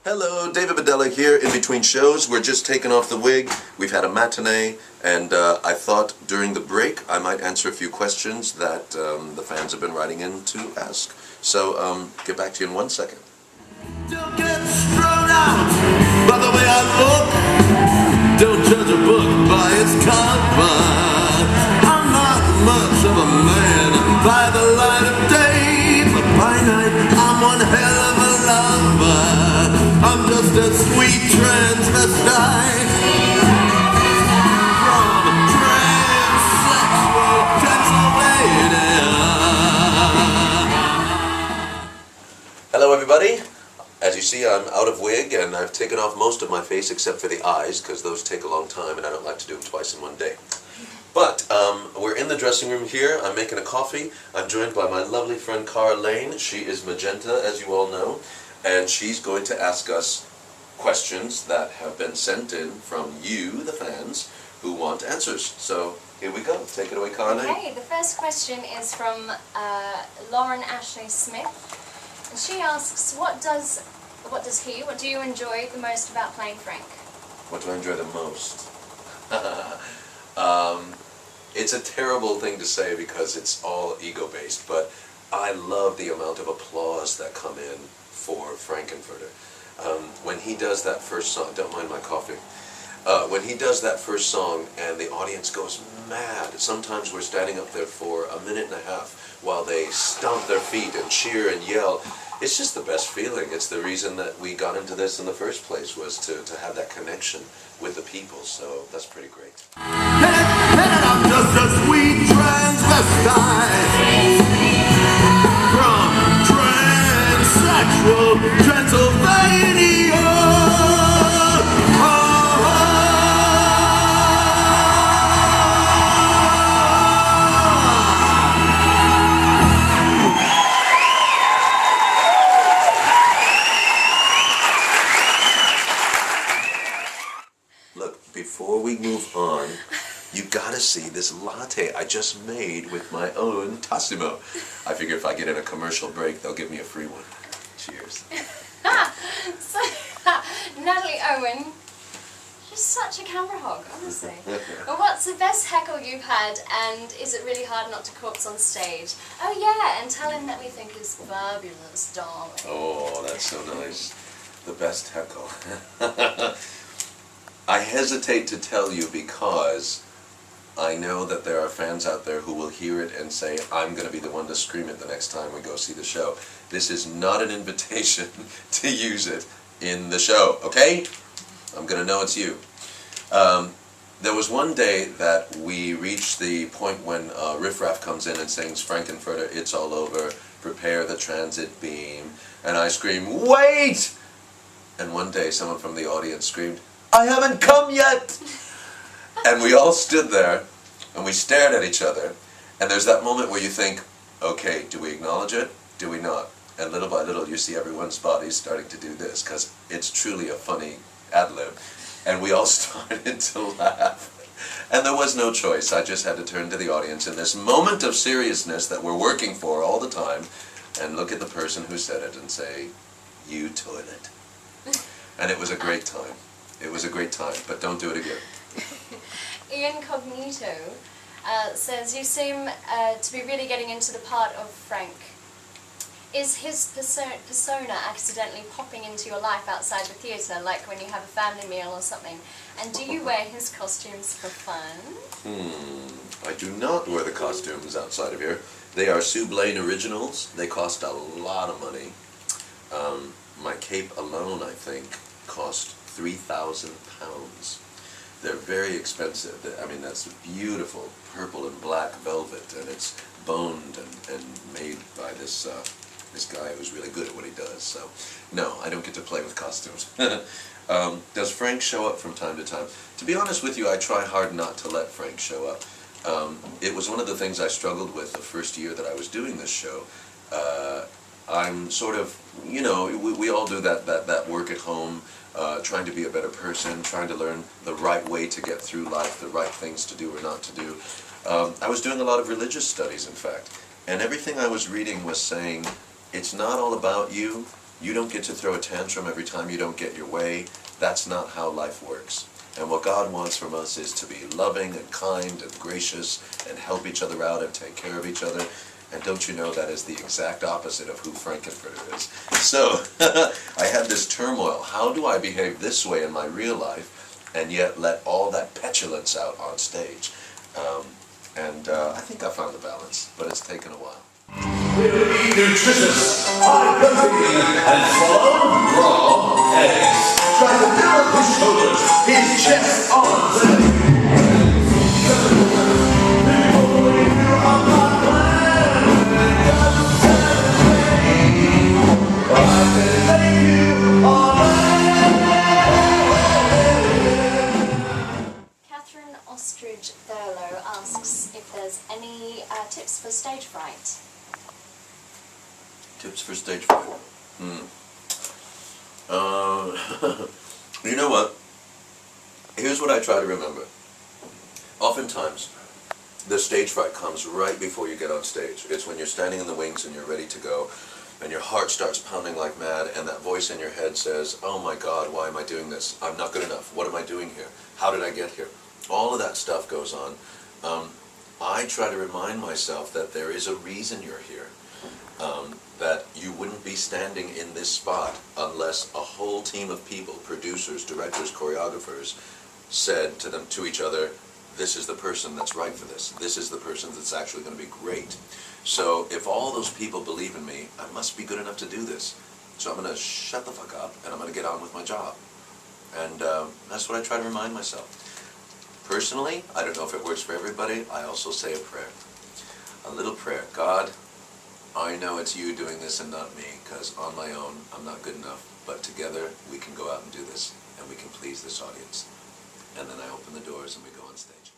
Hello, David Bedella here in between shows. We're just taking off the wig. We've had a matinee, and I thought during the break I might answer a few questions that the fans have been writing in to ask. So, get back to you in 1 second. Don't get thrown out by the way I look. Don't judge a book by its cover. I'm not much of a man by the light of day, but by night I'm one hell of a lover. I'm just a sweet transvestite from transsexual Pennsylvania. Hello, everybody. As you see, I'm out of wig, and I've taken off most of my face except for the eyes, because those take a long time, and I don't like to do them twice in one day. But we're in the dressing room here. I'm making a coffee. I'm joined by my lovely friend Cara Lane. She is magenta, as you all know, and she's going to ask us questions that have been sent in from you, the fans, who want answers. So here we go. Take it away, Cara Lane. Okay, the first question is from Lauren Ashley Smith. And she asks, what do you enjoy the most about playing Frank? What do I enjoy the most? It's a terrible thing to say because it's all ego-based, but I love the amount of applause that come in for Frankenfurter. When he does that first song, don't mind my coffee, when he does that first song and the audience goes mad, sometimes we're standing up there for a minute and a half while they stomp their feet and cheer and yell. It's just the best feeling. It's the reason that we got into this in the first place, was to have that connection with the people, so that's pretty great. I'm just a sweet transvestite from transsexual Pennsylvania. Look, before we move on, you gotta see this latte I just made with my own Tassimo. I figure if I get in a commercial break, they'll give me a free one. Cheers. So, Natalie Owen, she's such a camera hog, honestly. Well, what's the best heckle you've had, and is it really hard not to corpse on stage? Oh yeah, and tell him that we think he's fabulous, darling. Oh, that's so nice. The best heckle. I hesitate to tell you because I know that there are fans out there who will hear it and say, I'm going to be the one to scream it the next time we go see the show. This is not an invitation to use it in the show, okay? I'm going to know it's you. There was one day that we reached the point when Riff Raff comes in and sings Frankenfurter, It's All Over, Prepare the Transit Beam, and I scream, wait! And one day someone from the audience screamed, I haven't come yet! And we all stood there, and we stared at each other, and there's that moment where you think, okay, do we acknowledge it? Do we not? And little by little you see everyone's bodies starting to do this, because it's truly a funny ad-lib. And we all started to laugh. And there was no choice. I just had to turn to the audience in this moment of seriousness that we're working for all the time, and look at the person who said it and say, you toilet. And it was a great time. It was a great time, but don't do it again. Ian Cognito says, you seem to be really getting into the part of Frank. Is his persona accidentally popping into your life outside the theatre, like when you have a family meal or something? And do you wear his costumes for fun? I do not wear the costumes outside of here. They are Sue Blaine originals. They cost a lot of money. My cape alone, I think, cost £3,000. They're very expensive. I mean, that's beautiful purple and black velvet, and it's boned and made by this guy who's really good at what he does. So, no, I don't get to play with costumes. Does Frank show up from time to time? To be honest with you, I try hard not to let Frank show up. It was one of the things I struggled with the first year that I was doing this show. I'm sort of, you know, we all do that work at home, trying to be a better person, trying to learn the right way to get through life, the right things to do or not to do. I was doing a lot of religious studies, in fact, and everything I was reading was saying, it's not all about you, You don't get to throw a tantrum every time you don't get your way. That's not how life works. And what God wants from us is to be loving and kind and gracious and help each other out and take care of each other. And don't you know that is the exact opposite of who Frankenfurter is. So I had this turmoil. How do I behave this way in my real life and yet let all that petulance out on stage? I think I found the balance, but it's taken a while. We'll eat nutritious, high protein, and swallow raw eggs. Try to build his shoulders, his chest, arms, and legs. Before you are my plan, I can make you all Catherine Ostrich Thurlow asks if there's any tips for stage fright. Tips for stage fright. You know what? Here's what I try to remember. Oftentimes, the stage fright comes right before you get on stage. It's when you're standing in the wings and you're ready to go, and your heart starts pounding like mad, and that voice in your head says, oh my God, why am I doing this? I'm not good enough. What am I doing here? How did I get here? All of that stuff goes on. I try to remind myself that there is a reason you're here. That you wouldn't be standing in this spot unless a whole team of people, producers, directors, choreographers, said to each other, this is the person that's right for this. This is the person that's actually going to be great. So if all those people believe in me, I must be good enough to do this. So I'm going to shut the fuck up and I'm going to get on with my job. And that's what I try to remind myself. Personally, I don't know if it works for everybody, I also say a prayer. A little prayer. God, I know it's you doing this and not me, because on my own, I'm not good enough, but together we can go out and do this, and we can please this audience. And then I open the doors and we go on stage.